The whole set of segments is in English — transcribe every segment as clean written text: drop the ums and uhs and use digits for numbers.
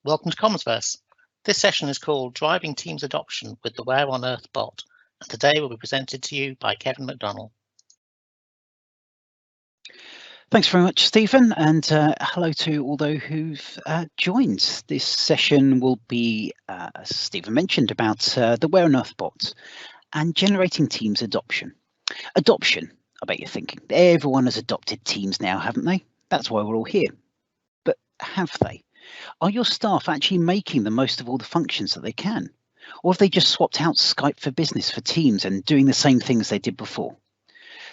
Welcome to Commonsverse. This session is called Driving Teams Adoption with the Where on Earth bot, and today will be presented to you by Kevin McDonnell. Thanks very much, Stephen, and hello to all those who've joined. This session will be, as Stephen mentioned, about the Where on Earth bot and generating Teams adoption. Adoption, I bet you're thinking. Everyone has adopted Teams now, haven't they? That's why we're all here. But have they? Are your staff actually making the most of all the functions that they can? Or have they just swapped out Skype for Business for Teams and doing the same things they did before?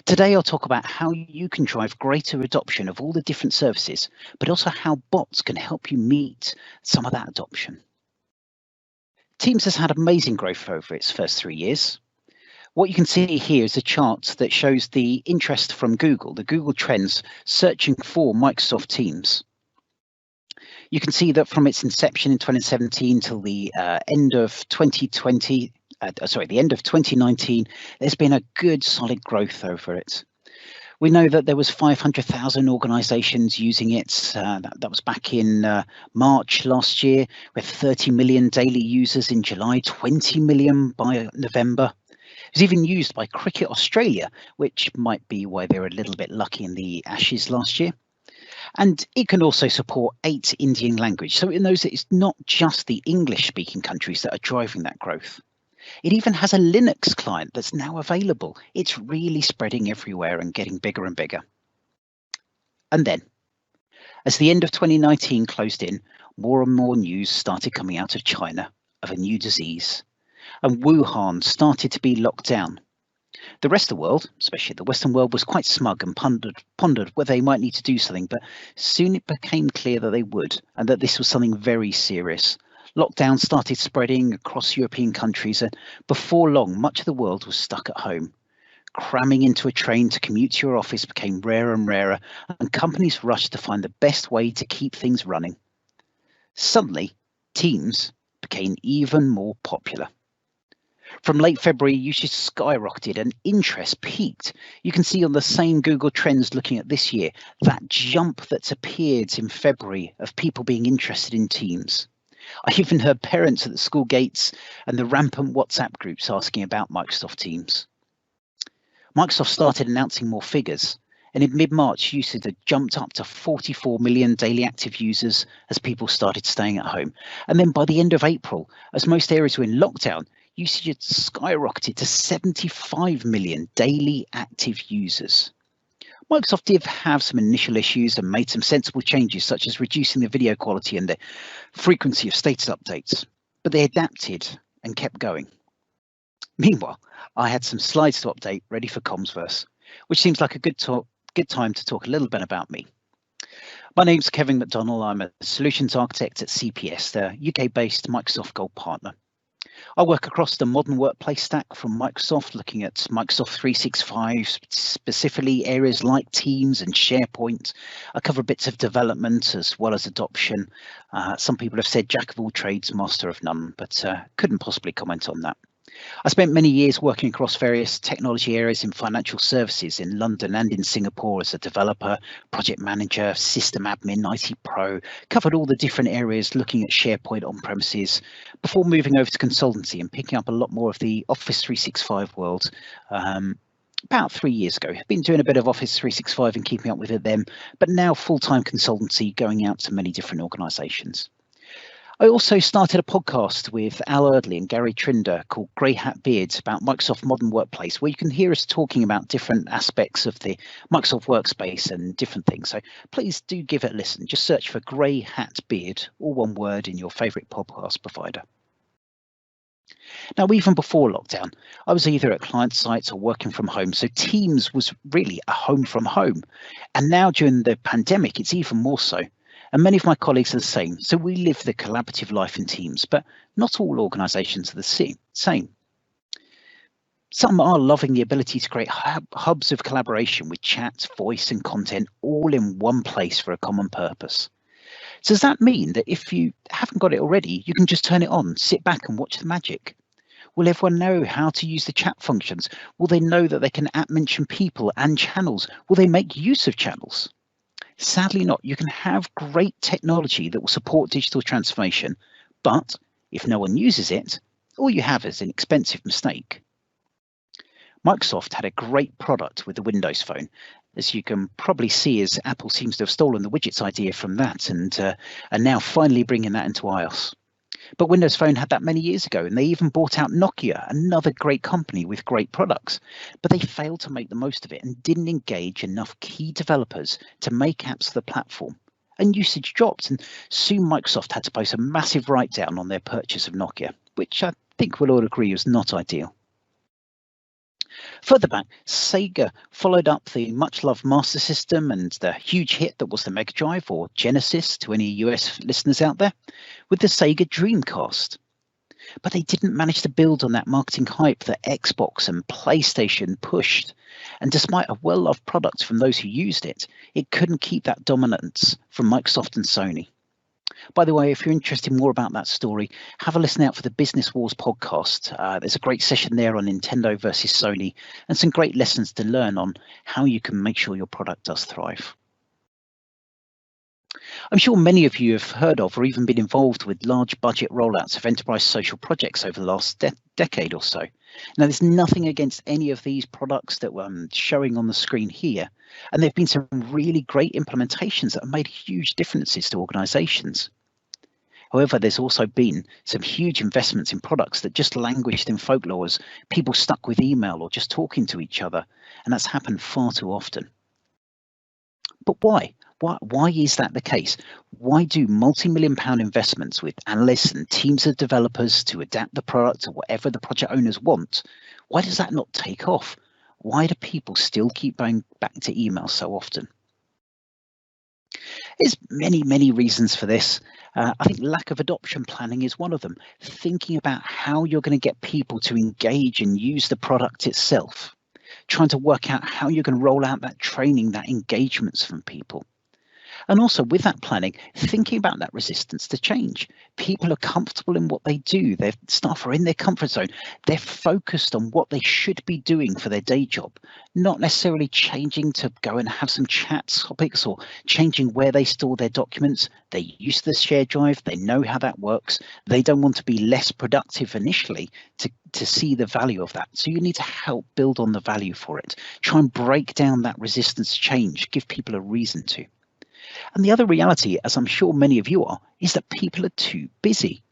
Today, I'll talk about how you can drive greater adoption of all the different services, but also how bots can help you meet some of that adoption. Teams has had amazing growth over its first 3 years. What you can see here is a chart that shows the interest from Google, the Google Trends searching for Microsoft Teams. You can see that from its inception in 2017 till the end of 2020, the end of 2019, there's been a good solid growth over it. We know that there was 500,000 organisations using it. That was back in March last year, with 30 million daily users in July, 20 million by November. It was even used by Cricket Australia, which might be why they were a little bit lucky in the Ashes last year. And it can also support 8 Indian languages. So it knows that it's not just the English-speaking countries that are driving that growth. It even has a Linux client that's now available. It's really spreading everywhere and getting bigger and bigger. And then, as the end of 2019 closed in, more and more news started coming out of China of a new disease. And Wuhan started to be locked down. The rest of the world, especially the Western world, was quite smug and pondered whether they might need to do something, but soon it became clear that they would, and that this was something very serious. Lockdown started spreading across European countries, and before long, much of the world was stuck at home. Cramming into a train to commute to your office became rarer and rarer, and companies rushed to find the best way to keep things running. Suddenly, Teams became even more popular. From late February, usage skyrocketed and interest peaked. You can see on the same Google Trends looking at this year, that jump that's appeared in February of people being interested in Teams. I even heard parents at the school gates and the rampant WhatsApp groups asking about Microsoft Teams. Microsoft started announcing more figures, and in mid-March, usage had jumped up to 44 million daily active users as people started staying at home. And then by the end of April, as most areas were in lockdown, usage had skyrocketed to 75 million daily active users. Microsoft did have some initial issues and made some sensible changes, such as reducing the video quality and the frequency of status updates, but they adapted and kept going. Meanwhile, I had some slides to update ready for Commonsverse, which seems like a good time to talk a little bit about me. My name's Kevin McDonnell. I'm a solutions architect at CPS, the UK-based Microsoft Gold partner. I work across the modern workplace stack from Microsoft, looking at Microsoft 365, specifically areas like Teams and SharePoint. I cover bits of development as well as adoption. Some people have said jack of all trades, master of none, but couldn't possibly comment on that. I spent many years working across various technology areas in financial services in London and in Singapore as a developer, project manager, system admin, IT pro, covered all the different areas looking at SharePoint on premises before moving over to consultancy and picking up a lot more of the Office 365 world about 3 years ago. I've been doing a bit of Office 365 and keeping up with it then, but now full-time consultancy going out to many different organisations. I also started a podcast with Al Erdley and Gary Trinder called Grey Hat Beards about Microsoft Modern Workplace, where you can hear us talking about different aspects of the Microsoft workspace and different things. So please do give it a listen. Just search for Grey Hat Beard, all one word, in your favourite podcast provider. Now, even before lockdown, I was either at client sites or working from home, so Teams was really a home from home. And now during the pandemic, it's even more so. And many of my colleagues are the same. So we live the collaborative life in Teams, but not all organisations are the same. Some are loving the ability to create hubs of collaboration with chat, voice and content all in one place for a common purpose. So does that mean that if you haven't got it already, you can just turn it on, sit back and watch the magic? Will everyone know how to use the chat functions? Will they know that they can @mention people and channels? Will they make use of channels? Sadly not. You can have great technology that will support digital transformation, but if no one uses it, all you have is an expensive mistake. Microsoft had a great product with the Windows Phone. As you can probably see, as Apple seems to have stolen the widgets idea from that and are now finally bringing that into iOS. But Windows Phone had that many years ago, and they even bought out Nokia, another great company with great products. But they failed to make the most of it and didn't engage enough key developers to make apps for the platform. And usage dropped, and soon Microsoft had to post a massive write-down on their purchase of Nokia, which I think we'll all agree was not ideal. Further back, Sega followed up the much-loved Master System and the huge hit that was the Mega Drive, or Genesis to any US listeners out there, with the Sega Dreamcast. But they didn't manage to build on that marketing hype that Xbox and PlayStation pushed. And despite a well-loved product from those who used it, it couldn't keep that dominance from Microsoft and Sony. By the way, if you're interested more about that story, have a listen out for the Business Wars podcast. There's a great session there on Nintendo versus Sony and some great lessons to learn on how you can make sure your product does thrive. I'm sure many of you have heard of or even been involved with large budget rollouts of enterprise social projects over the last decade or so. Now, there's nothing against any of these products that I'm showing on the screen here, and there have been some really great implementations that have made huge differences to organizations. However, there's also been some huge investments in products that just languished in folklore as people stuck with email or just talking to each other, and that's happened far too often. But why? Why is that the case? Why do multi-million-pound investments with analysts and teams of developers to adapt the product to whatever the project owners want? Why does that not take off? Why do people still keep going back to email so often? There's many reasons for this. I think lack of adoption planning is one of them. Thinking about how you're going to get people to engage and use the product itself. Trying to work out how you're going to roll out that training, that engagements from people. And also with that planning, thinking about that resistance to change. People are comfortable in what they do. Their staff are in their comfort zone. They're focused on what they should be doing for their day job, not necessarily changing to go and have some chat topics or changing where they store their documents. They're used to the shared drive. They know how that works. They don't want to be less productive initially to see the value of that. So you need to help build on the value for it. Try and break down that resistance to change, give people a reason to. And the other reality, as I'm sure many of you are, is that people are too busy.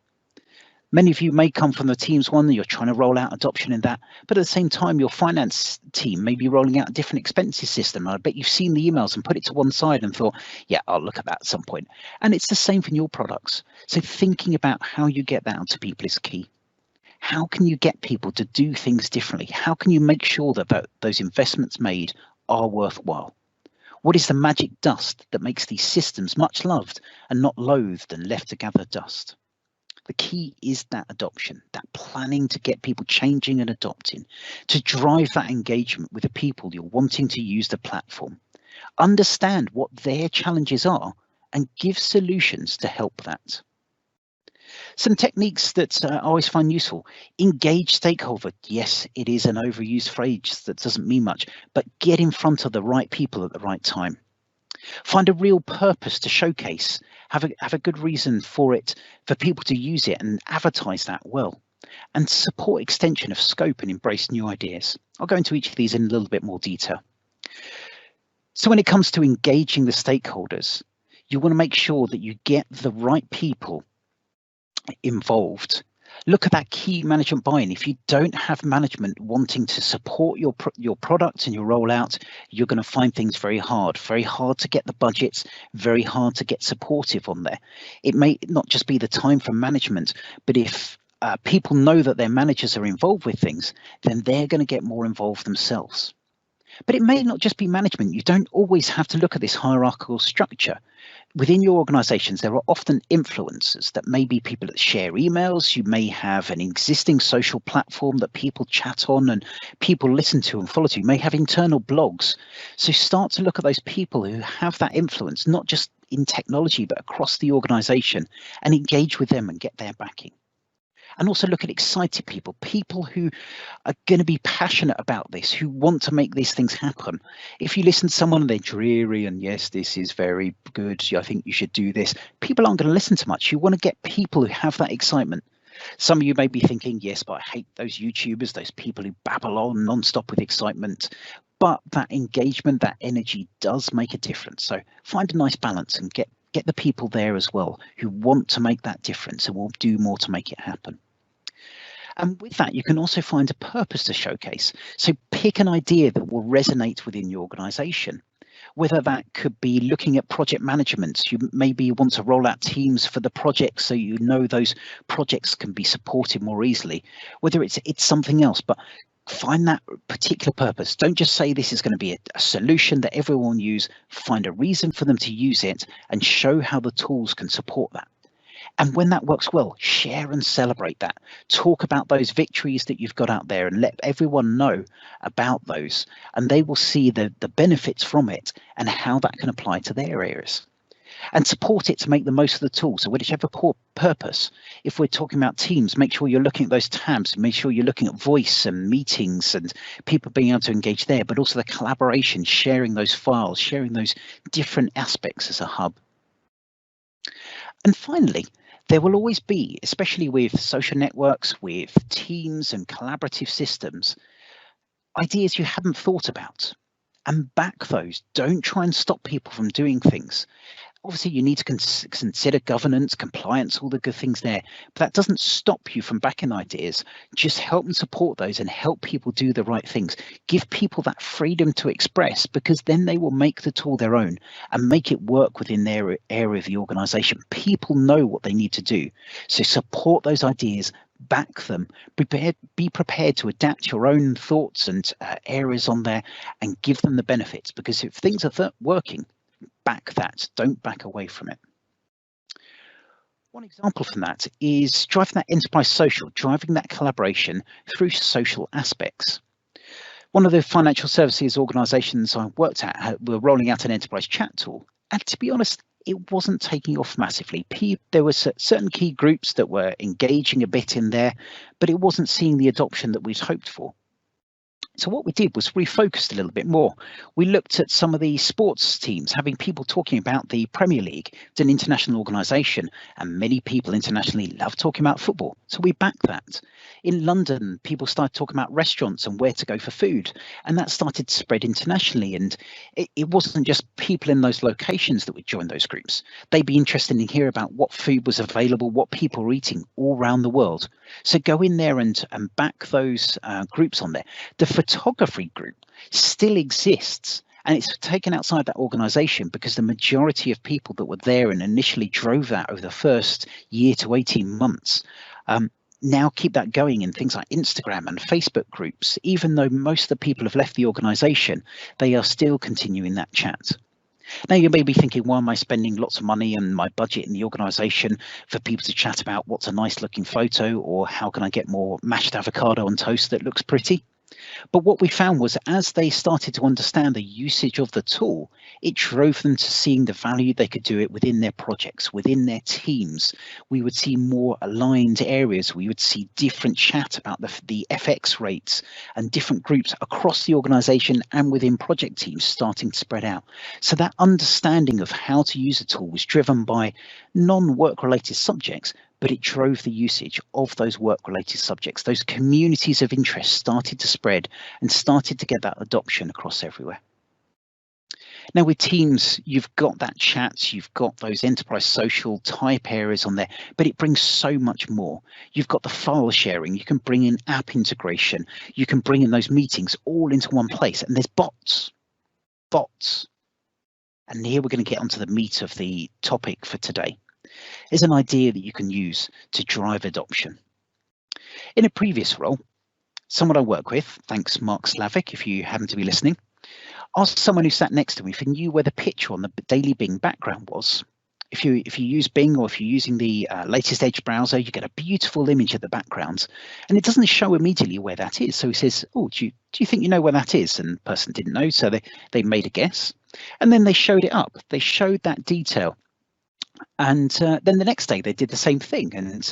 Many of you may come from the Teams one, you're trying to roll out adoption in that, but at the same time, your finance team may be rolling out a different expenses system. I bet you've seen the emails and put it to one side and thought, yeah, I'll look at that at some point. And it's the same for your products. So thinking about how you get that out to people is key. How can you get people to do things differently? How can you make sure that those investments made are worthwhile? What is the magic dust that makes these systems much loved and not loathed and left to gather dust? The key is that adoption, that planning to get people changing and adopting, to drive that engagement with the people you're wanting to use the platform. Understand what their challenges are and give solutions to help that. Some techniques that I always find useful. Engage stakeholder. Yes, it is an overused phrase that doesn't mean much, but get in front of the right people at the right time. Find a real purpose to showcase. Have a good reason for it, for people to use it and advertise that well. And support extension of scope and embrace new ideas. I'll go into each of these in a little bit more detail. So when it comes to engaging the stakeholders, you want to make sure that you get the right people involved. Look at that key management buy-in. If you don't have management wanting to support your product and your rollout, you're going to find things very hard to get the budgets, very hard to get supportive on there. It may not just be the time for management, but if people know that their managers are involved with things, then they're going to get more involved themselves. But it may not just be management. You don't always have to look at this hierarchical structure. Within your organizations, there are often influencers that may be people that share emails. You may have an existing social platform that people chat on and people listen to and follow to. You may have internal blogs. So start to look at those people who have that influence, not just in technology, but across the organization, and engage with them and get their backing. And also look at excited people, people who are going to be passionate about this, who want to make these things happen. If you listen to someone and they're dreary and yes, this is very good, I think you should do this, people aren't going to listen to much. You want to get people who have that excitement. Some of you may be thinking, yes, but I hate those YouTubers, those people who babble on nonstop with excitement. But that engagement, that energy does make a difference. So find a nice balance and get the people there as well who want to make that difference and will do more to make it happen. And with that, you can also find a purpose to showcase. So pick an idea that will resonate within your organization. Whether that could be looking at project management, you maybe want to roll out teams for the project so you know those projects can be supported more easily. Whether it's something else, but find that particular purpose. Don't just say this is going to be a solution that everyone will use. Find a reason for them to use it and show how the tools can support that. And when that works well, share and celebrate that. Talk about those victories that you've got out there and let everyone know about those. And they will see the benefits from it and how that can apply to their areas. And support it to make the most of the tool. So whichever purpose, if we're talking about teams, make sure you're looking at those tabs, make sure you're looking at voice and meetings and people being able to engage there, but also the collaboration, sharing those files, sharing those different aspects as a hub. And finally, there will always be, especially with social networks, with teams and collaborative systems, ideas you hadn't thought about. And back those. Don't try and stop people from doing things. Obviously, you need to consider governance, compliance, all the good things there. But that doesn't stop you from backing ideas. Just help and support those and help people do the right things. Give people that freedom to express, because then they will make the tool their own and make it work within their area of the organization. People know what they need to do. So support those ideas, back them, be prepared to adapt your own thoughts and areas on there and give them the benefits, because if things are working, back that, don't back away from it. One example from that is driving that enterprise social, driving that collaboration through social aspects. One of the financial services organizations I worked at were rolling out an enterprise chat tool. And to be honest, it wasn't taking off massively. There were certain key groups that were engaging a bit in there, but it wasn't seeing the adoption that we'd hoped for. So what we did was refocused a little bit more. We looked at some of the sports teams, having people talking about the Premier League. It's an international organisation, and many people internationally love talking about football. So we backed that. In London, people started talking about restaurants and where to go for food, and that started to spread internationally. And it wasn't just people in those locations that would join those groups. They'd be interested in hearing about what food was available, what people were eating all around the world. So go in there and back those groups on there. The photography group still exists, and it's taken outside that organization because the majority of people that were there and initially drove that over the first year to 18 months now keep that going in things like Instagram and Facebook groups. Even though most of the people have left the organization, they are still continuing that chat. Now you may be thinking, why am I spending lots of money and my budget in the organisation for people to chat about what's a nice looking photo, or how can I get more mashed avocado on toast that looks pretty? But what we found was, as they started to understand the usage of the tool, it drove them to seeing the value they could do it within their projects, within their teams. We would see more aligned areas. We would see different chat about the FX rates and different groups across the organization and within project teams starting to spread out. So that understanding of how to use a tool was driven by non-work related subjects, but it drove the usage of those work-related subjects. Those communities of interest started to spread and started to get that adoption across everywhere. Now with Teams, you've got that chat, you've got those enterprise social type areas on there, but it brings so much more. You've got the file sharing, you can bring in app integration, you can bring in those meetings all into one place, and there's bots. And here we're going to get onto the meat of the topic for today. Is an idea that you can use to drive adoption. In a previous role, someone I work with, thanks Mark Slavic if you happen to be listening, asked someone who sat next to me if he knew where the picture on the daily Bing background was. If you use Bing, or if you're using the latest Edge browser, you get a beautiful image of the background, and it doesn't show immediately where that is. So he says, oh, do you think you know where that is? And the person didn't know, so they made a guess, and then they showed it up. They showed that detail. And then the next day they did the same thing, and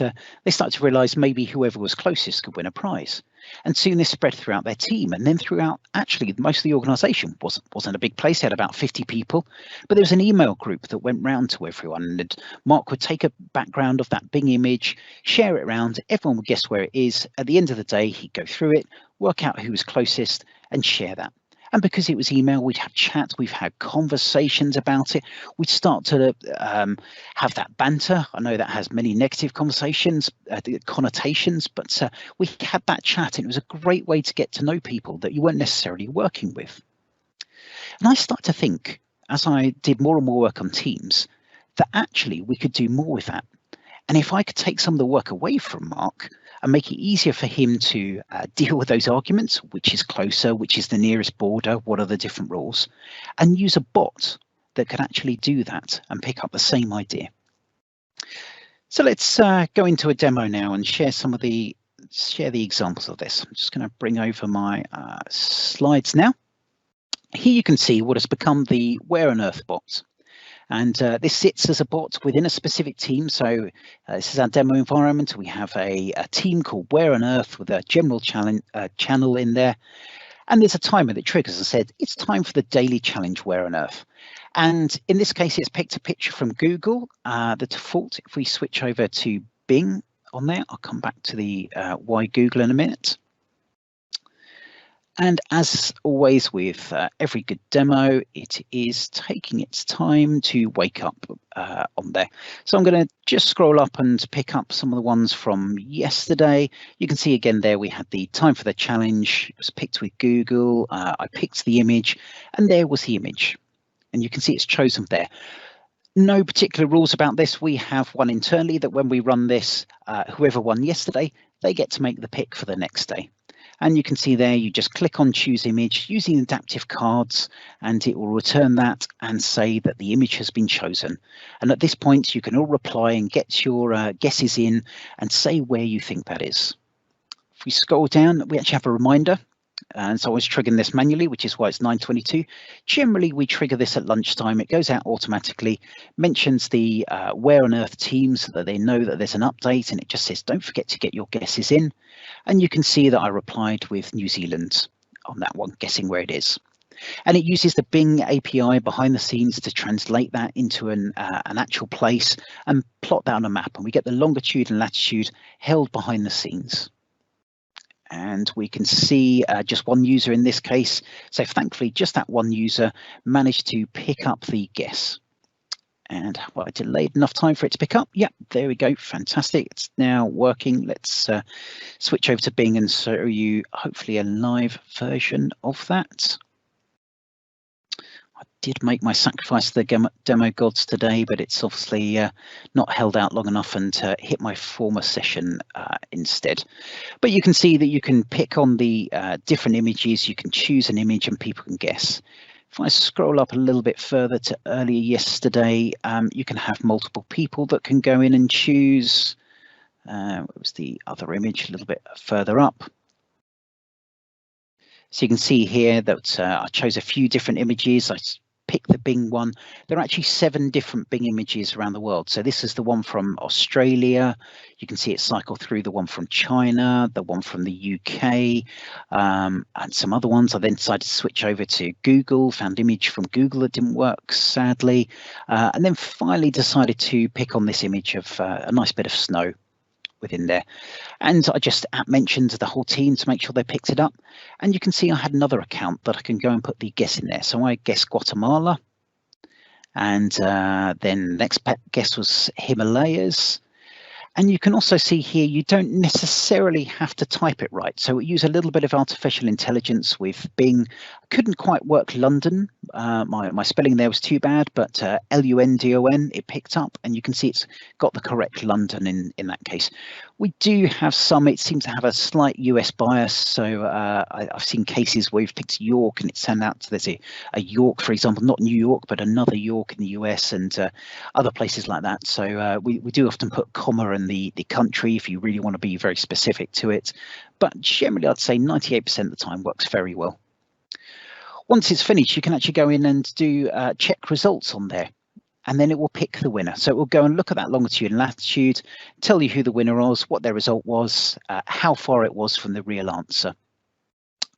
they started to realise maybe whoever was closest could win a prize. And soon this spread throughout their team, and then throughout actually most of the organisation. Wasn't a big place, it had about 50 people, but there was an email group that went round to everyone, and Mark would take a background of that Bing image, share it around, everyone would guess where it is. At the end of the day, he'd go through it, work out who was closest, and share that. And because it was email, we'd have chat, we've had conversations about it. We'd start to have that banter. I know that has many negative connotations, but we had that chat, and it was a great way to get to know people that you weren't necessarily working with. And I started to think, as I did more and more work on Teams, that actually we could do more with that. And if I could take some of the work away from Mark and make it easier for him to deal with those arguments, which is closer, which is the nearest border, what are the different rules, and use a bot that could actually do that and pick up the same idea. So let's go into a demo now and share the examples of this. I'm just going to bring over my slides now. Here you can see what has become the Where on Earth bot. And this sits as a bot within a specific team. So this is our demo environment. We have a team called Where on Earth with a general channel in there. And there's a timer that triggers and said, it's time for the daily challenge Where on Earth. And in this case, it's picked a picture from Google. The default, if we switch over to Bing on there, I'll come back to the why Google in a minute. And as always with every good demo, it is taking its time to wake up on there. So I'm going to just scroll up and pick up some of the ones from yesterday. You can see again there we had the time for the challenge. It was picked with Google. I picked the image, and there was the image. And you can see it's chosen there. No particular rules about this. We have one internally that when we run this, whoever won yesterday, they get to make the pick for the next day. And you can see there, you just click on choose image using adaptive cards, and it will return that and say that the image has been chosen. And at this point, you can all reply and get your guesses in and say where you think that is. If we scroll down, we actually have a reminder. And so I was triggering this manually, which is why it's 9:22. Generally, we trigger this at lunchtime. It goes out automatically, mentions the Where on Earth team so that they know that there's an update, and it just says, don't forget to get your guesses in. And you can see that I replied with New Zealand on that one, guessing where it is. And it uses the Bing API behind the scenes to translate that into an actual place and plot that on a map. And we get the longitude and latitude held behind the scenes. And we can see just one user in this case. So thankfully, just that one user managed to pick up the guess. And well, I delayed enough time for it to pick up. Yep, there we go. Fantastic. It's now working. Let's switch over to Bing and show you hopefully a live version of that. I did make my sacrifice to the demo gods today, but it's obviously not held out long enough and hit my former session instead. But you can see that you can pick on the different images. You can choose an image and people can guess. If I scroll up a little bit further to earlier yesterday, you can have multiple people that can go in and choose. What was the other image a little bit further up? So you can see here that I chose a few different images. I picked the Bing one. There are actually 7 different Bing images around the world. So this is the one from Australia. You can see it cycle through the one from China, the one from the UK, and some other ones. I then decided to switch over to Google, found image from Google that didn't work, sadly, and then finally decided to pick on this image of a nice bit of snow within there. And I just mentioned the whole team to make sure they picked it up. And you can see I had another account that I can go and put the guess in there. So I guessed Guatemala. And then next guess was Himalayas. And you can also see here, you don't necessarily have to type it right. So we use a little bit of artificial intelligence with Bing. Couldn't quite work London. My spelling there was too bad, but London, it picked up, and you can see it's got the correct London in that case. We do have some, it seems to have a slight US bias. So I've seen cases where we've picked York and it's turned out there's a York, for example, not New York, but another York in the US and other places like that. So we do often put comma and the country if you really want to be very specific to it. But generally, I'd say 98% of the time works very well. Once it's finished, you can actually go in and do check results on there. and then it will pick the winner. So it will go and look at that longitude and latitude, tell you who the winner was, what their result was, how far it was from the real answer.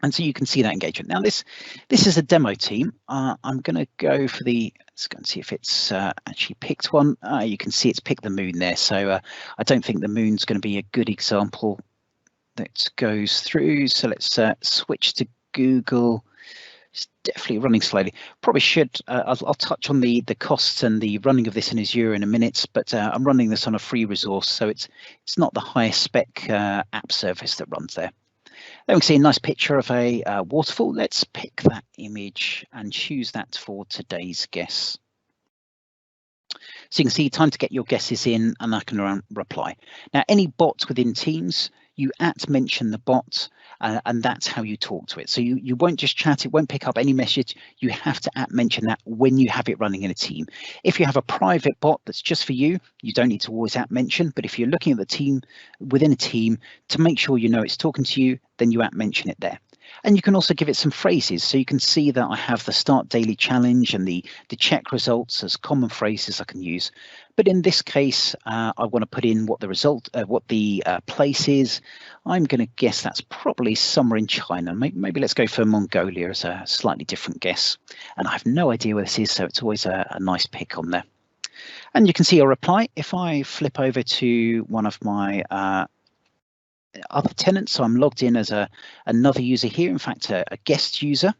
And so you can see that engagement. Now this is a demo team. I'm going to go for let's go and see if it's actually picked one. You can see it's picked the moon there. So I don't think the moon's going to be a good example that goes through. So let's switch to Google. It's definitely running slowly. Probably should. I'll touch on the costs and the running of this in Azure in a minute, but I'm running this on a free resource, so it's not the highest spec app service that runs there. Then we can see a nice picture of a waterfall. Let's pick that image and choose that for today's guess. So you can see time to get your guesses in, and I can reply. Now, any bots within Teams, you @mention the bot, and that's how you talk to it. So you won't just chat, it won't pick up any message. You have to @mention that when you have it running in a team. If you have a private bot that's just for you, you don't need to always @mention, but if you're looking at the team within a team to make sure you know it's talking to you, then you @mention it there. And you can also give it some phrases. So you can see that I have the start daily challenge and the check results as common phrases I can use. But in this case, I want to put in what the place is. I'm going to guess that's probably somewhere in China. Maybe let's go for Mongolia as a slightly different guess. And I have no idea where this is, so it's always a nice pick on there. And you can see a reply. If I flip over to one of my other tenants, so I'm logged in as another user here, in fact a guest user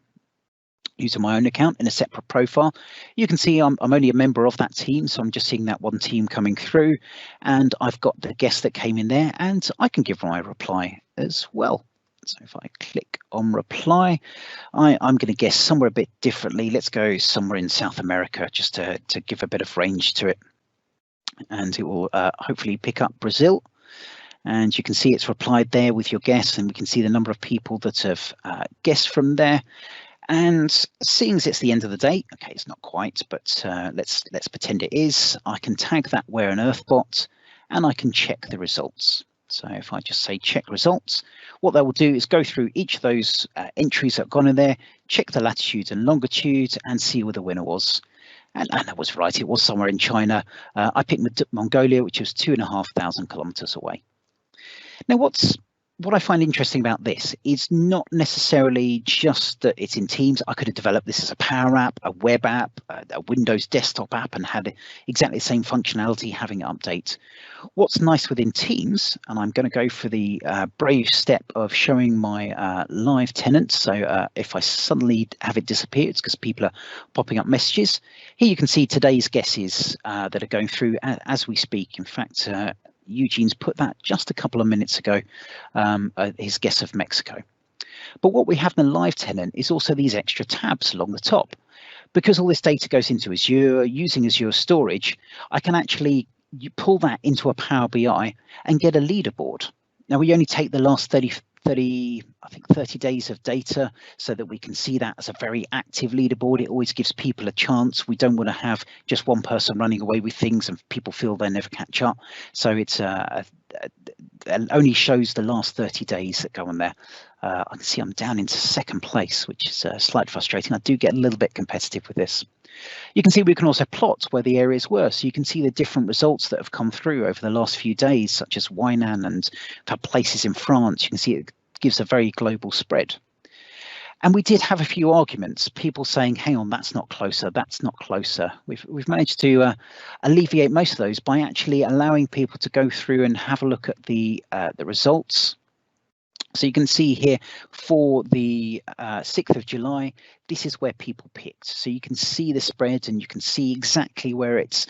using my own account in a separate profile. You can see I'm only a member of that team, so I'm just seeing that one team coming through, and I've got the guest that came in there, and I can give my reply as well. So if I click on reply, I'm going to guess somewhere a bit differently. Let's go somewhere in South America just to give a bit of range to it, and it will hopefully pick up Brazil. And you can see it's replied there with your guess, and we can see the number of people that have guessed from there. And seeing as it's the end of the day, okay, it's not quite, but let's pretend it is. I can tag that where on earth bot, and I can check the results. So if I just say check results, what that will do is go through each of those entries that have gone in there, check the latitude and longitude, and see where the winner was. And I was right, it was somewhere in China. I picked Mongolia, which was 2,500 kilometers away. Now, what I find interesting about this is not necessarily just that it's in Teams. I could have developed this as a Power App, a web app, a Windows desktop app, and had exactly the same functionality, having updates. What's nice within Teams, and I'm going to go for the brave step of showing my live tenant. So if I suddenly have it disappear, it's because people are popping up messages. Here you can see today's guesses that are going through as we speak. In fact, Eugene's put that just a couple of minutes ago, his guess of Mexico. But what we have in the live tenant is also these extra tabs along the top. Because all this data goes into Azure, using Azure storage, I can actually pull that into a Power BI and get a leaderboard. Now, we only take the last 30 days of data so that we can see that as a very active leaderboard. It always gives people a chance. We don't want to have just one person running away with things and people feel they never catch up. So it's it only shows the last 30 days that go on there. I can see I'm down into second place, which is slightly frustrating. I do get a little bit competitive with this. You can see we can also plot where the areas were, so you can see the different results that have come through over the last few days, such as Wainan and places in France. You can see it gives a very global spread. And we did have a few arguments, people saying, hang on, that's not closer, that's not closer. We've managed to alleviate most of those by actually allowing people to go through and have a look at the results. So you can see here for the 6th of July, this is where people picked. So you can see the spread and you can see exactly where it's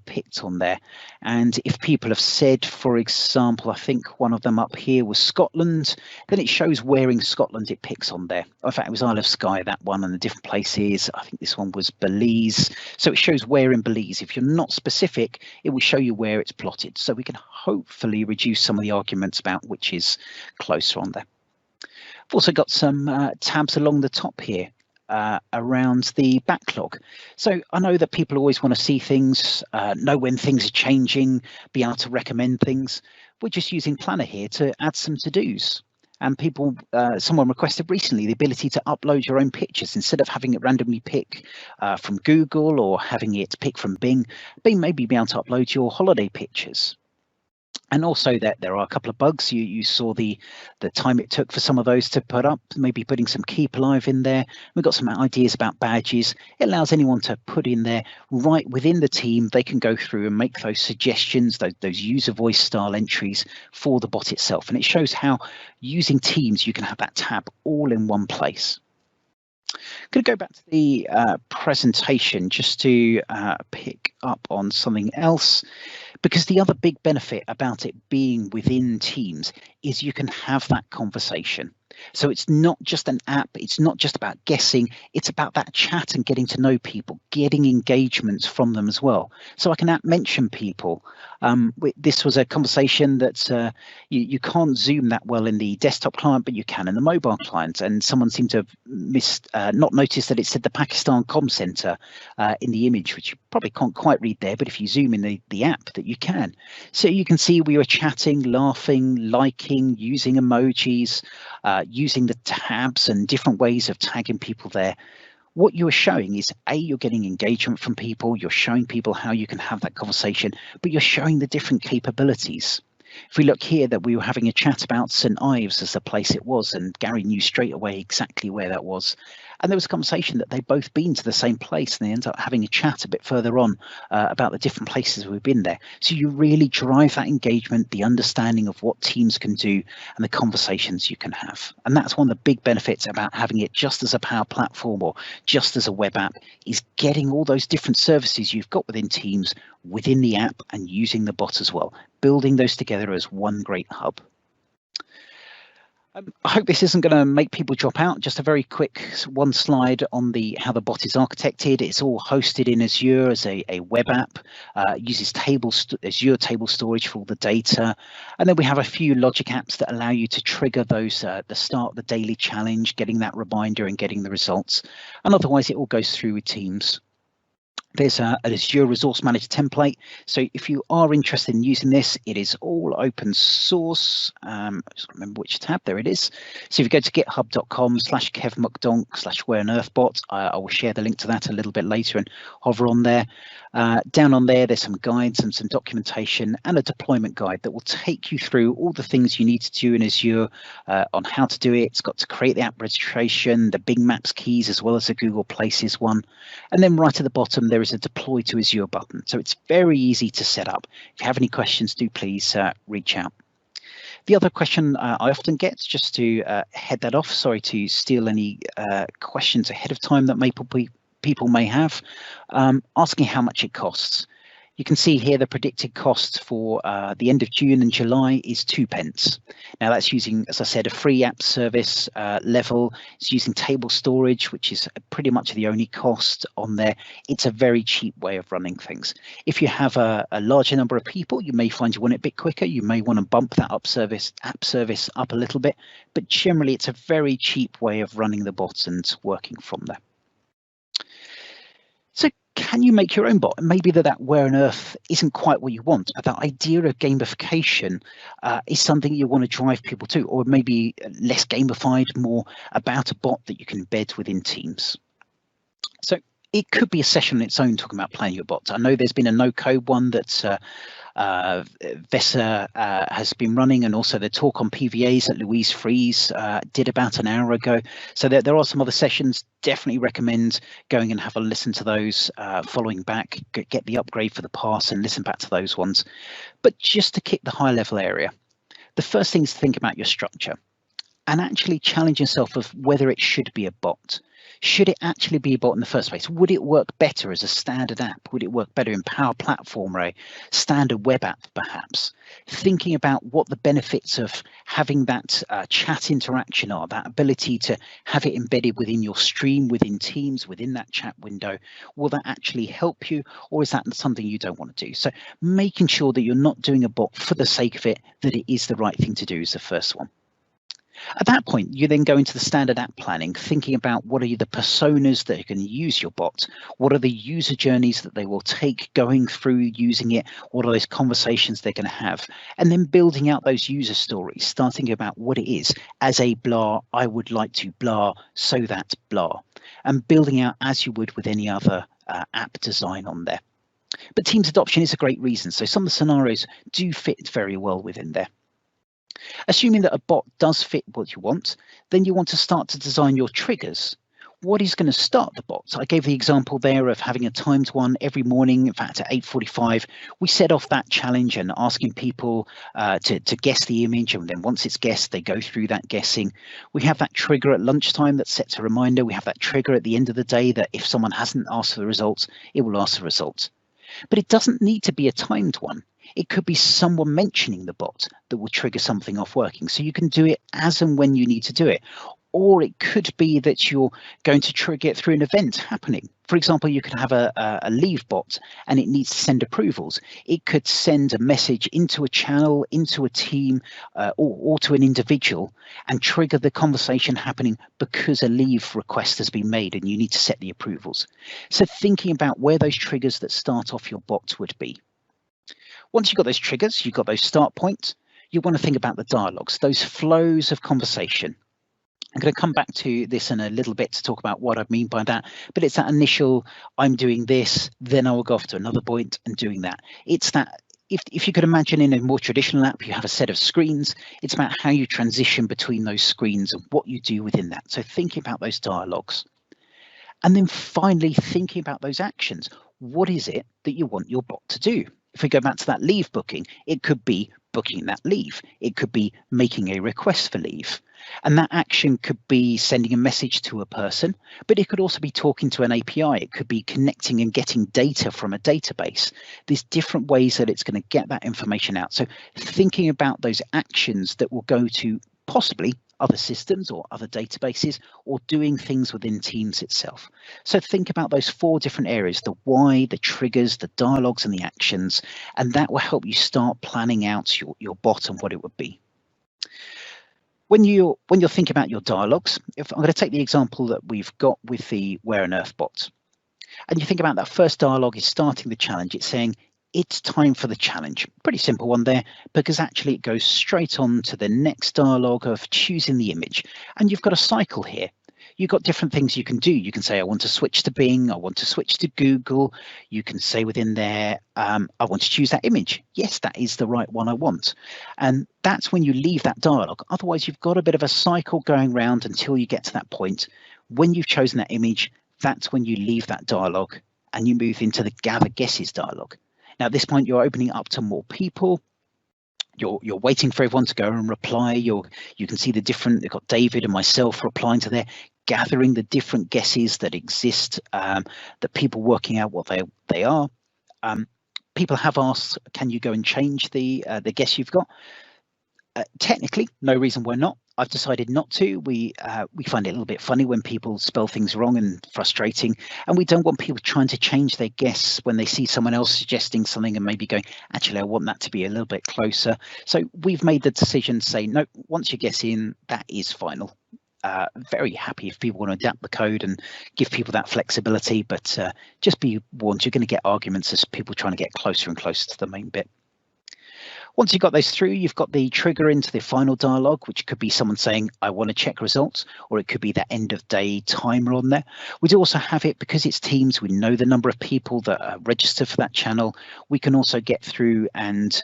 picked on there. And if people have said, for example, I think one of them up here was Scotland, then it shows where in Scotland it picks on there. In fact, it was Isle of Skye, that one, and the different places. I think this one was Belize. So it shows where in Belize. If you're not specific, it will show you where it's plotted. So we can hopefully reduce some of the arguments about which is closer on there. I've also got some tabs along the top here around the backlog. So I know that people always want to see things, know when things are changing, be able to recommend things. We're just using Planner here to add some to-dos. And people, someone requested recently the ability to upload your own pictures instead of having it randomly pick from Google or having it pick from Bing. Bing may be able to upload your holiday pictures. And also that there are a couple of bugs. You saw the time it took for some of those to put up, maybe putting some Keep Alive in there. We've got some ideas about badges. It allows anyone to put in there right within the team. They can go through and make those suggestions, those user voice style entries for the bot itself. And it shows how using Teams, you can have that tab all in one place. I'm going to go back to the presentation just to pick up on something else, because the other big benefit about it being within Teams is you can have that conversation. So it's not just an app, it's not just about guessing, it's about that chat and getting to know people, getting engagements from them as well. So I can mention people. This was a conversation that you can't zoom that well in the desktop client, but you can in the mobile client. And someone seemed to have not noticed that it said the Pakistan Comm Centre in the image, which you probably can't quite read there, but if you zoom in the app, that you can. So you can see we were chatting, laughing, liking, using emojis, using the tabs and different ways of tagging people there. What you are showing is you're getting engagement from people, you're showing people how you can have that conversation, but you're showing the different capabilities. If we look here that we were having a chat about St Ives as the place it was, and Gary knew straight away exactly where that was. And there was a conversation that they'd both been to the same place, and they ended up having a chat a bit further on about the different places we've been there. So you really drive that engagement, the understanding of what Teams can do and the conversations you can have. And that's one of the big benefits about having it just as a Power Platform or just as a web app, is getting all those different services you've got within Teams within the app and using the bot as well, building those together as one great hub. I hope this isn't going to make people drop out. Just a very quick one slide on how the bot is architected. It's all hosted in Azure as a web app, uses Azure table storage for all the data. And then we have a few logic apps that allow you to trigger those, the start of the daily challenge, getting that reminder and getting the results. And otherwise it all goes through with Teams. There's an Azure Resource Manager template. So if you are interested in using this, it is all open source. I just remember which tab, there it is. So if you go to github.com/kevmcdonk/whereonearthbot, I will share the link to that a little bit later and hover on there. Down on there's some guides and some documentation and a deployment guide that will take you through all the things you need to do in Azure on how to do it. It's got to create the app registration, the Bing Maps keys, as well as the Google Places one. And then right at the bottom, there is a deploy to Azure button. So it's very easy to set up. If you have any questions, do please reach out. The other question I often get, just to head that off, sorry to steal any questions ahead of time that people may have, asking how much it costs. You can see here the predicted cost for the end of June and July is 2p. Now that's using, as I said, a free app service level. It's using table storage, which is pretty much the only cost on there. It's a very cheap way of running things. If you have a larger number of people, you may find you want it a bit quicker. You may want to bump that app service up a little bit, but generally it's a very cheap way of running the bots and working from there. So can you make your own bot? Maybe that where on earth isn't quite what you want, but that idea of gamification is something you want to drive people to, or maybe less gamified, more about a bot that you can embed within Teams. So it could be a session on its own talking about playing your bots. I know there's been a no-code one that's Vesa has been running, and also the talk on PVAs that Louise Fries did about an hour ago. So there are some other sessions. Definitely recommend going and have a listen to those, following back, get the upgrade for the pass and listen back to those ones. But just to kick the high level area, the first thing is to think about your structure and actually challenge yourself of whether it should be a bot. Should it actually be a bot in the first place? Would it work better as a standard app? Would it work better in Power Platform or a standard web app, perhaps? Thinking about what the benefits of having that chat interaction are, that ability to have it embedded within your stream, within Teams, within that chat window. Will that actually help you, or is that something you don't want to do? So making sure that you're not doing a bot for the sake of it, that it is the right thing to do is the first one. At that point, you then go into the standard app planning, thinking about what are the personas that are going to use your bot, what are the user journeys that they will take going through using it, what are those conversations they're going to have, and then building out those user stories, starting about what it is. As a blah, I would like to blah, so that blah, and building out as you would with any other app design on there. But Teams adoption is a great reason. So some of the scenarios do fit very well within there. Assuming that a bot does fit what you want, then you want to start to design your triggers. What is going to start the bot? I gave the example there of having a timed one every morning. In fact, at 8:45, we set off that challenge and asking people to guess the image. And then once it's guessed, they go through that guessing. We have that trigger at lunchtime that sets a reminder. We have that trigger at the end of the day that if someone hasn't asked for the results, it will ask the results. But it doesn't need to be a timed one. It could be someone mentioning the bot that will trigger something off working. So you can do it as and when you need to do it. Or it could be that you're going to trigger it through an event happening. For example, you could have a leave bot and it needs to send approvals. It could send a message into a channel, into a team, or to an individual and trigger the conversation happening because a leave request has been made and you need to set the approvals. So thinking about where those triggers that start off your bot would be. Once you've got those triggers, you've got those start points, you want to think about the dialogues, those flows of conversation. I'm going to come back to this in a little bit to talk about what I mean by that, but it's that initial, I'm doing this, then I will go off to another point and doing that. It's that, if you could imagine in a more traditional app, you have a set of screens, it's about how you transition between those screens and what you do within that. So thinking about those dialogues. And then finally thinking about those actions. What is it that you want your bot to do? If we go back to that leave booking, it could be booking that leave. It could be making a request for leave. And that action could be sending a message to a person, but it could also be talking to an API. It could be connecting and getting data from a database. There's different ways that it's going to get that information out. So thinking about those actions that will go to possibly other systems or other databases or doing things within Teams itself. So think about those 4 different areas, the why, the triggers, the dialogues and the actions, and that will help you start planning out your bot and what it would be. When you're thinking about your dialogues, if I'm going to take the example that we've got with the Where on Earth bot, and you think about that first dialogue is starting the challenge, it's saying, it's time for the challenge. Pretty simple one there, because actually it goes straight on to the next dialogue of choosing the image. And you've got a cycle here. You've got different things you can do. You can say, I want to switch to Bing. I want to switch to Google. You can say within there, I want to choose that image. Yes, that is the right one I want. And that's when you leave that dialogue. Otherwise, you've got a bit of a cycle going round until you get to that point. When you've chosen that image, that's when you leave that dialogue and you move into the gather guesses dialogue. Now, at this point, you're opening up to more people. You're waiting for everyone to go and reply. You can see the different, they've got David and myself replying to there, gathering the different guesses that exist, that people working out what they are. People have asked, can you go and change the guess you've got? Technically, no reason why not. I've decided not to. We find it a little bit funny when people spell things wrong and frustrating, and we don't want people trying to change their guess when they see someone else suggesting something and maybe going, actually, I want that to be a little bit closer. So we've made the decision to say, no, once you guess in, that is final. Very happy if people want to adapt the code and give people that flexibility, but just be warned, you're going to get arguments as people trying to get closer and closer to the main bit. Once you've got those through, you've got the trigger into the final dialogue, which could be someone saying, I want to check results, or it could be that end of day timer on there. We do also have it because it's Teams. We know the number of people that are registered for that channel. We can also get through and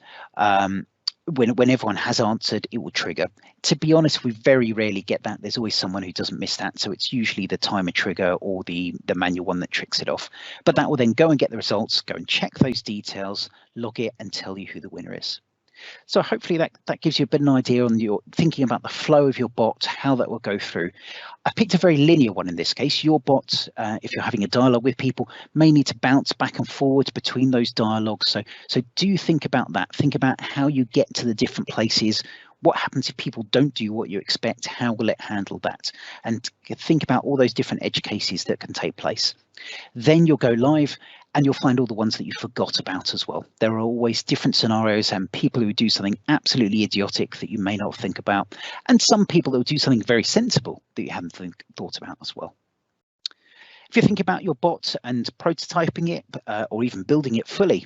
when everyone has answered, it will trigger. To be honest, we very rarely get that. There's always someone who doesn't miss that. So it's usually the timer trigger or the manual one that tricks it off. But that will then go and get the results, go and check those details, log it and tell you who the winner is. So hopefully that gives you a bit of an idea on your thinking about the flow of your bot, how that will go through. I picked a very linear one in this case. Your bot, if you're having a dialogue with people, may need to bounce back and forwards between those dialogues. So do think about that. Think about how you get to the different places. What happens if people don't do what you expect? How will it handle that? And think about all those different edge cases that can take place. Then you'll go live And you'll find all the ones that you forgot about as well. There are always different scenarios and people who do something absolutely idiotic that you may not think about, and some people that will do something very sensible that you haven't thought about as well. If you think about your bot and prototyping it or even building it fully,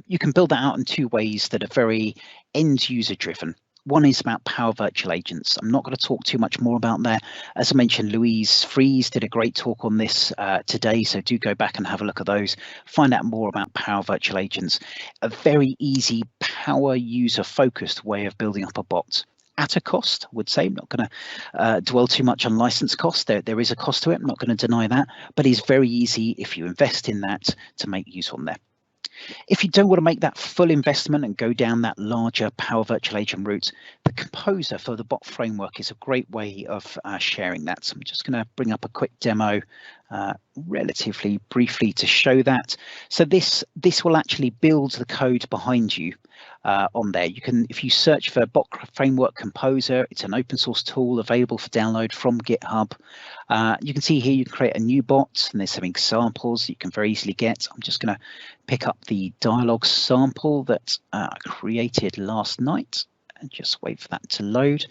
you can build that out in two ways that are very end user driven. One is about Power Virtual Agents. I'm not going to talk too much more about that. As I mentioned, Louise Fries did a great talk on this today, so do go back and have a look at those. Find out more about Power Virtual Agents. A very easy, power user focused way of building up a bot. At a cost, I would say. I'm not going to dwell too much on license cost. There is a cost to it. I'm not going to deny that, but it's very easy if you invest in that to make use on there. If you don't want to make that full investment and go down that larger Power Virtual Agent route, the Composer for the bot framework is a great way of sharing that. So I'm just going to bring up a quick demo relatively briefly to show that. So this will actually build the code behind you on there. You can, if you search for Bot Framework Composer, it's an open source tool available for download from GitHub. You can see here you can create a new bot, and there's some examples you can very easily get. I'm just going to pick up the dialogue sample that I created last night and just wait for that to load.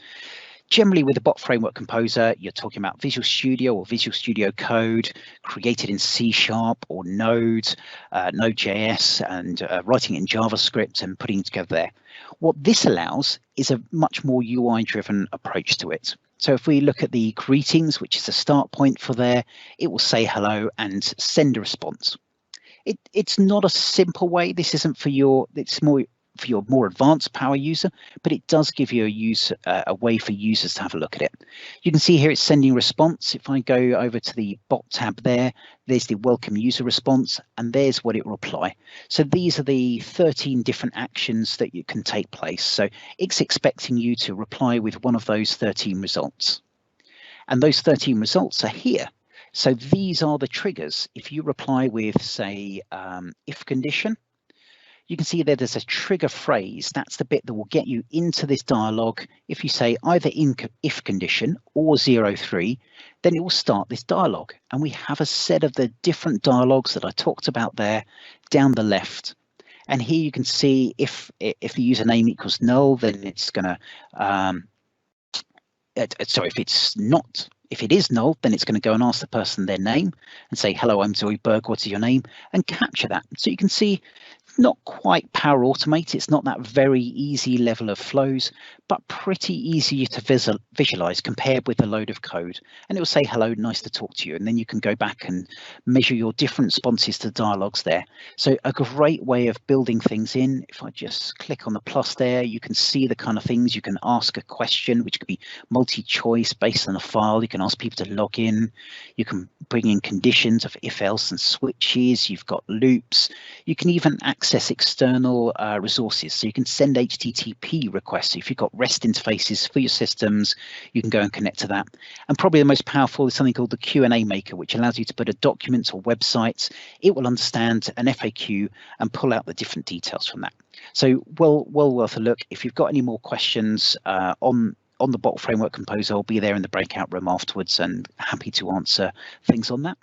Generally, with the Bot Framework Composer, you're talking about Visual Studio or Visual Studio Code created in C# or Node, Node.js, and writing it in JavaScript and putting it together there. What this allows is a much more UI-driven approach to it. So if we look at the greetings, which is a start point for there, it will say hello and send a response. It's not a simple way. This isn't for your, it's more for your more advanced power user, but it does give you a way for users to have a look at it. You can see here it's sending response. If I go over to the bot tab there's the welcome user response, and there's what it will reply. So these are the 13 different actions that you can take place. So it's expecting you to reply with one of those 13 results. And those 13 results are here. So these are the triggers. If you reply with, say, if condition, you can see that there's a trigger phrase. That's the bit that will get you into this dialogue. If you say either if condition or 03, then it will start this dialogue. And we have a set of the different dialogues that I talked about there down the left. And here you can see if the username equals null, then it's going to, if it is null, then it's going to go and ask the person their name and say, hello, I'm Zoe Berg, what is your name? And capture that. So you can see not quite Power Automate. It's not that very easy level of flows, but pretty easy to visualize compared with a load of code. And it will say, hello, nice to talk to you. And then you can go back and measure your different responses to dialogues there. So a great way of building things in. If I just click on the plus there, you can see the kind of things you can ask a question, which could be multi-choice based on a file. You can ask people to log in. You can bring in conditions of if else and switches. You've got loops. You can even access external resources. So you can send HTTP requests. If you've got REST interfaces for your systems, you can go and connect to that. And probably the most powerful is something called the Q&A maker, which allows you to put a document or website. It will understand an FAQ and pull out the different details from that. So well worth a look. If you've got any more questions on the Bot Framework Composer, I'll be there in the breakout room afterwards and happy to answer things on that.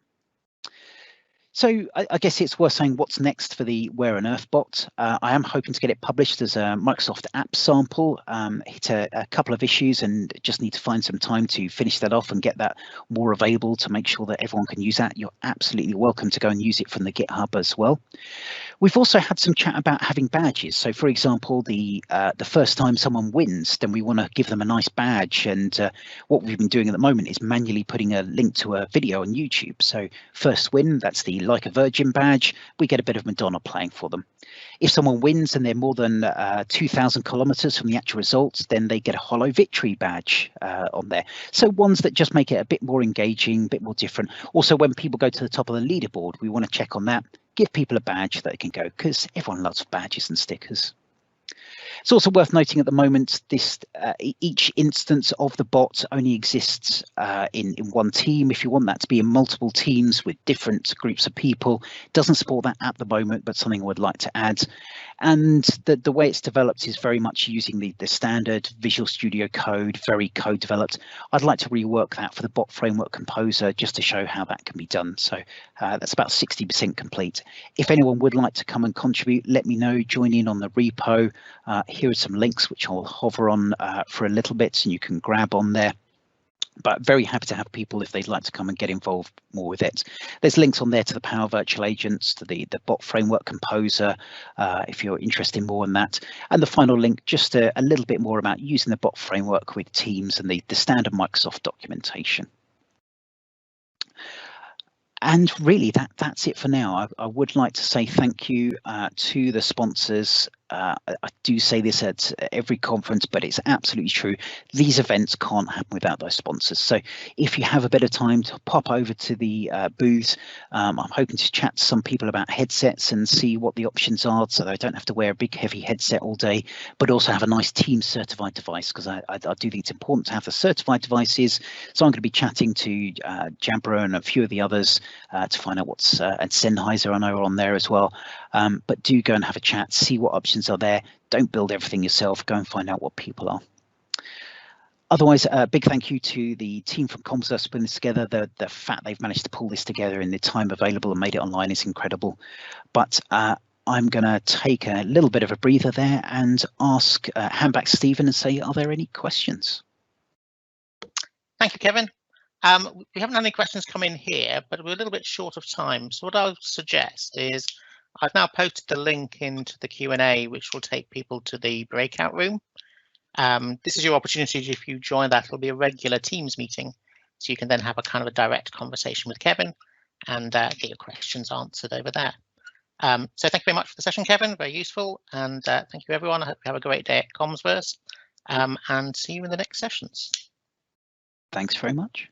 So I guess it's worth saying what's next for the Where on Earth bot. I am hoping to get it published as a Microsoft app sample. Hit a couple of issues and just need to find some time to finish that off and get that more available to make sure that everyone can use that. You're absolutely welcome to go and use it from the GitHub as well. We've also had some chat about having badges. So for example, the first time someone wins, then we want to give them a nice badge. And what we've been doing at the moment is manually putting a link to a video on YouTube. So first win, that's the Like a Virgin badge. We get a bit of Madonna playing for them. If someone wins and they're more than 2,000 kilometers from the actual results, then they get a Hollow Victory badge on there. So ones that just make it a bit more engaging, a bit more different. Also, when people go to the top of the leaderboard, we want to check on that. Give people a badge that they can go, because everyone loves badges and stickers. It's also worth noting at the moment this each instance of the bot only exists in one team. If you want that to be in multiple teams with different groups of people, it doesn't support that at the moment, but something I would like to add. And the way it's developed is very much using the standard Visual Studio Code, very code developed. I'd like to rework that for the bot framework composer just to show how that can be done. So that's about 60% complete. If anyone would like to come and contribute, let me know, join in on the repo. Here are some links which I'll hover on for a little bit and you can grab on there. But very happy to have people if they'd like to come and get involved more with it. There's links on there to the Power Virtual Agents, to the bot framework composer, if you're interested more in that. And the final link, just a little bit more about using the bot framework with Teams and the standard Microsoft documentation. And really, that's it for now. I would like to say thank you to the sponsors. I do say this at every conference, but it's absolutely true. These events can't happen without those sponsors. So if you have a bit of time to pop over to the booths, I'm hoping to chat to some people about headsets and see what the options are so they don't have to wear a big heavy headset all day, but also have a nice Teams certified device, because I do think it's important to have the certified devices. So I'm going to be chatting to Jabra and a few of the others to find out what's, and Sennheiser I know are on there as well. But do go and have a chat, see what options are there. Don't build everything yourself, go and find out what people are. Otherwise, a big thank you to the team from Comsverse putting this together. The fact they've managed to pull this together in the time available and made it online is incredible. But I'm going to take a little bit of a breather there and ask, hand back to Stephen and say, are there any questions? Thank you, Kevin. We haven't had any questions come in here, but we're a little bit short of time. So what I'll suggest is I've now posted the link into the Q&A, which will take people to the breakout room. This is your opportunity. If you join that, it'll be a regular Teams meeting. So you can then have a kind of a direct conversation with Kevin and get your questions answered over there. So thank you very much for the session, Kevin. Very useful. And thank you, everyone. I hope you have a great day at Comsverse and see you in the next sessions. Thanks very much.